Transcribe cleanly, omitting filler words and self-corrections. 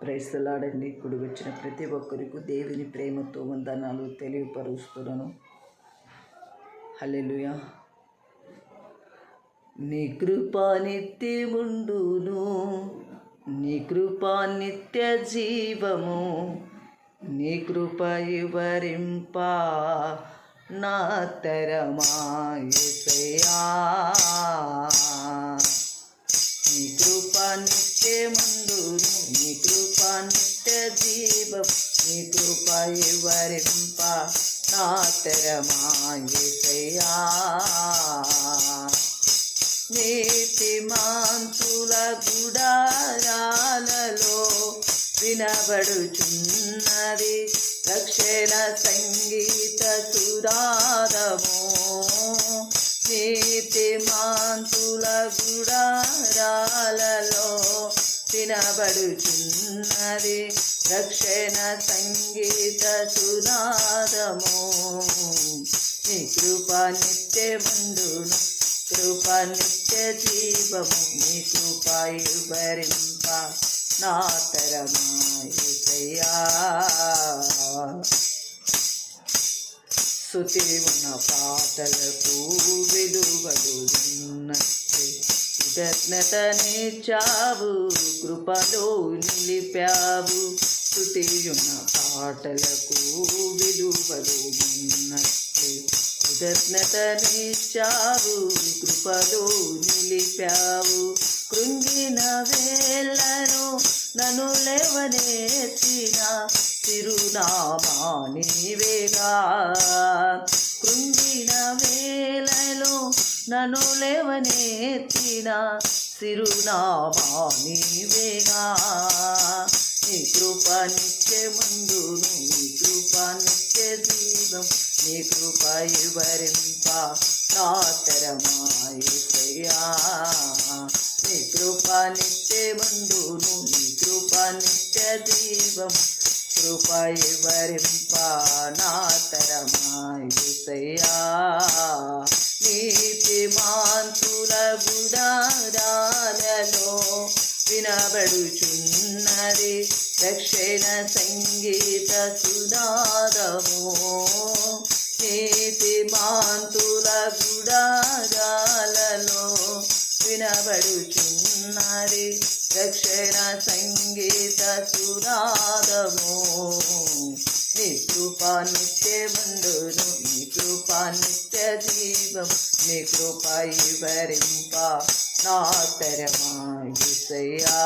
ప్రైస్తలాడండి. ఇప్పుడు వచ్చిన ప్రతి ఒక్కరికి దేవుని ప్రేమతో వందనాలు తెలియపరుస్తున్నాను. హల్లెలూయా. నీ కృపా నిత్యముండును, నీ కృపా నిత్య జీవము, నీ కృప వివరింప నా తరమా యేసయ్యా. నీ కృప నిత్యముండును, నీ కృప నిత్య జీవం, నీ కృప వివరింప నా తరమా యేసయ్యా. నీతిమంతుల గుడారాలలో వినబడుచున్నది రక్షణ సంగీత సురారము. నీతిమంతుల గుడారాలలో వినబడుచున్నది రక్షణ సంగీత సునాదము. నీ కృప నిత్యముండును, కృప నిత్య జీవము, నీ కృప వివరింప నా తరమా యేసయ్యా. స్తుతి ఉన్న పాటలకు విలువలు ఉన్నట్టు కృతజ్ఞతనిచ్చావు, కృపలో నిలిపావు. స్తుతి ఉన్న పాటలకు విలువలు ఉన్నట్టు కృతజ్ఞతనిచ్చావు, కృపలో నిలిపావు. కృంగిన వేళను నన్ను లేవనెత్తిన తిరునామా నీవేగా. కృంగిన వేళలో నన్ను లేవనెత్తిన తిరునామా నీవేగా. నీ కృప నిత్యముండును, నీ కృప నిత్య జీవం, నీ కృప వివరింప నా తరమా యేసయ్యా. నీ కృప నిత్యముండును, నీ కృప నిత్య జీవం, కృప వివరింప నా తరమా యేసయ్యా. నీతిమంతుల గుడారాలలో వినబడుచున్నది రక్షణ సంగీత సునాదము. నీతిమంతుల గుడారాలలో వినబడుచున్నది రక్షణ సంగీత సునాదము. నీ కృప నిత్యముండును, నీ కృప నిత్య జీవం, నీ కృప వివరింప నా తరమా యేసయ్యా.